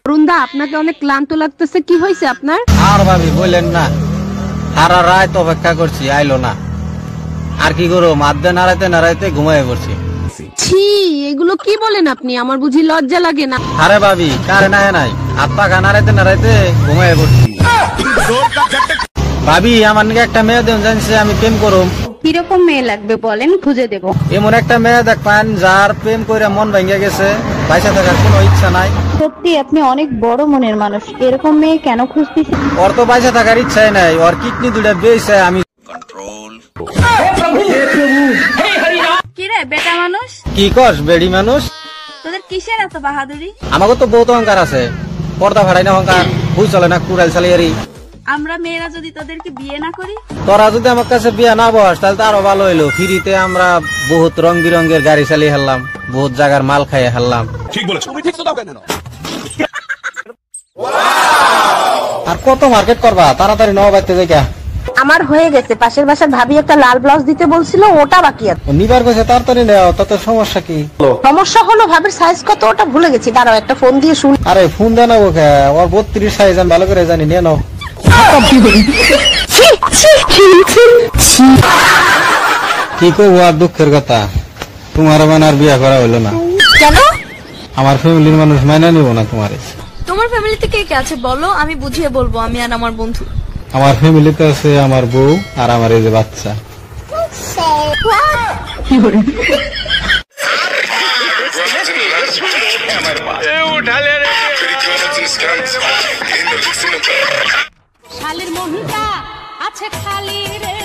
বৃন্দা, আপনাকে অনেক ক্লান্ত লাগতেছে, কি হয়েছে আপনার? আর ভাবি বললেন না, সারা রাত অপেক্ষা করছি, আইলো না। আর কি করো, মাধ্যে নাড়াইতে নাড়াইতে ঘুমায় পড়ছি। ছি, এগুলো কি বলেন আপনি? আমার বুঝি লজ্জা লাগে না? আরে ভাবি, কারে নাই হাত পা নাড়াইতে নাড়াইতে ঘুমায় পড়ছি। ভাবি, আমার নাকি একটা মেয়ে দেন জানছে আমি প্রেম করুম। কিরকম মেয়ে লাগবে বলেন, খুঁজে দেব। এমন একটা মেয়ে দেখবেন যার প্রেম করে মন ভেঙে গেছে, পয়সা থাকার কোনো ইচ্ছা নাই। সত্যি আপনি অনেক বড় মনের মানুষ, এরকম মেয়ে কেন খুঁজতেছেন? ওর তো পয়সা থাকার ইচ্ছাই নাই, ওর কিডনি দুটা বেয়েছে। আমি কিরে বেটা মানুষ, কি কস বেড়ি মানুষ? তোদের কিসের এত বাহাদুরি? আমাকে তো বহুত অহংকার আছে, পর্দা ফাড়াই না অহংকার, বুঝ চলে না কুড়াল চালিয়ে। আমরা মেয়েরা যদি তোদেরকে বিয়ে না করি? তোরা যদি আমার কাছে বিয়ে না বস তাহলে তো আরো ভালো হইলো। ফ্রিতে আমরা বহুত রং বিরঙ্গের গাড়ি চালিয়ে হারলাম, বহুত জায়গার মাল খাইয়ে হারলাম। ঠিক বলেছো, তুমি ঠিক তো দাও কেন? আর কত মার্কেট করবা, তাড়াতাড়ি নাও বাইতে যাইগা। আমার হয়ে গেছে, পাশের বাসার ভাবি একটা লাল ব্লাউজ দিতে বলছিল, ওটা বাকি আছে। নিবার কইছে তাড়াতাড়ি নাও, তাতে সমস্যা কি? সমস্যা হলো ভাবির সাইজ কত ওটা ভুলে গেছি, দাঁড়াও একটা ফোন দিয়ে শুন। আরে ফোন দেন ওকে, ওর 32 সাইজ আমি ভালো করে জানি, নিয়ে নাও। কি করবো আর, দুঃখের কথা, তোমার মানে আর বিয়ে করা হইলো না। কেন? আমার ফ্যামিলির মানুষ মাইনা নিব না তোমারে। তোমার ফ্যামিলিতে কে কে আছে বলো, আমি বুঝিয়ে বলবো, আমি আর আমার বন্ধু। আমার ফ্যামিলিতে আছে আমার বউ আর আমার এই যে বাচ্চা। শালের মনটা আছে খালি রে,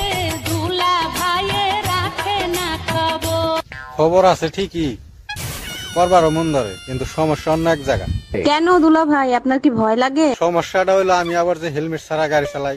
দুলা ভাইয়ে রাখে না খবর। খবর আছে ঠিকই, করবারও মন ধরে, কিন্তু সমস্যা অন্য এক জায়গা। কেন দুলা ভাই, আপনার কি ভয় লাগে? সমস্যাটা হইলো আমি আবার যে হেলমেট ছাড়া গাড়ি চালাই।